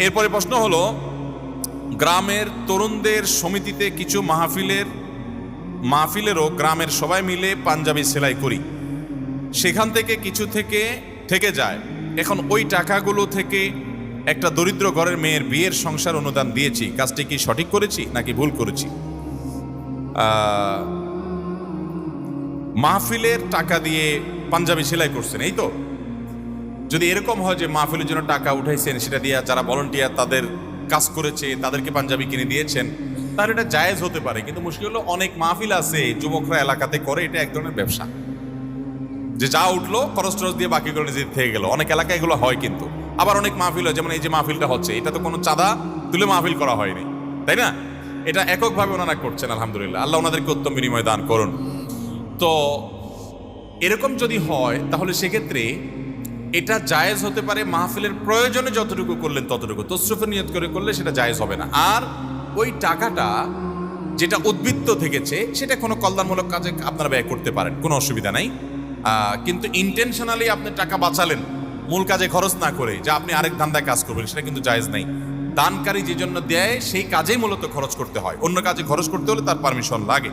এরপরে প্রশ্ন হলো, গ্রামের তরুণদের সমিতিতে কিছু মাহফিলেরও গ্রামের সবাই মিলে পাঞ্জাবি সেলাই করি, সেখান থেকে কিছু থেকে যায়। এখন ওই টাকাগুলো থেকে একটা দরিদ্র ঘরের মেয়ের বিয়ের সংসার অনুদান দিয়েছি, কাজটি কি সঠিক করেছি নাকি ভুল করেছি? মাহফিলের টাকা দিয়ে পাঞ্জাবি সেলাই করছেন, এই তো? যদি এরকম হয় যে মাহফিলের জন্য টাকা উঠাইছেন, সেটা দিয়ে যারা ভলান্টিয়ার তাদের কাজ করেছে তাদেরকে পাঞ্জাবি কিনে দিয়েছেন, তাহলে এটা জায়েজ হতে পারে। কিন্তু মুশকিল হলো, অনেক মাহফিল আছে যুবকরা এলাকাতে করে, এটা এক ধরনের ব্যবসা, যে যা উঠলো খরচ টরচ দিয়ে বাকি করে নিজে থেকে গেল। অনেক এলাকায় এগুলো হয়। কিন্তু আবার অনেক মাহফিল হয়, যেমন এই যে মাহফিলটা হচ্ছে, এটা তো কোনো চাঁদা তুলে মাহফিল করা হয়নি, তাই না? এটা এককভাবে ওনারা করছেন, আলহামদুলিল্লাহ, আল্লাহ ওনাদেরকে উত্তম বিনিময় দান করুন। তো এরকম যদি হয় তাহলে সেক্ষেত্রে এটা জায়েজ হতে পারে। মাহফিলের প্রয়োজনে যতটুকু করলেন ততটুকু, তসরুফের নিয়ত করে করলে সেটা জায়েজ হবে না। আর ওই টাকাটা যেটা উদ্বৃত্ত থেকেছে সেটা কোনো কল্যাণমূলক কাজে আপনারা ব্যয় করতে পারেন, কোনো অসুবিধা নাই। কিন্তু ইন্টেনশনালি আপনি টাকা বাঁচালেন মূল কাজে খরচ না করে, যা আপনি আরেক ধান্দায় কাজ করবেন, সেটা কিন্তু জায়েজ নাই। দানকারী যে জন্য দেয় সেই কাজেই মূলত খরচ করতে হয়, অন্য কাজে খরচ করতে হলে তার পারমিশন লাগে।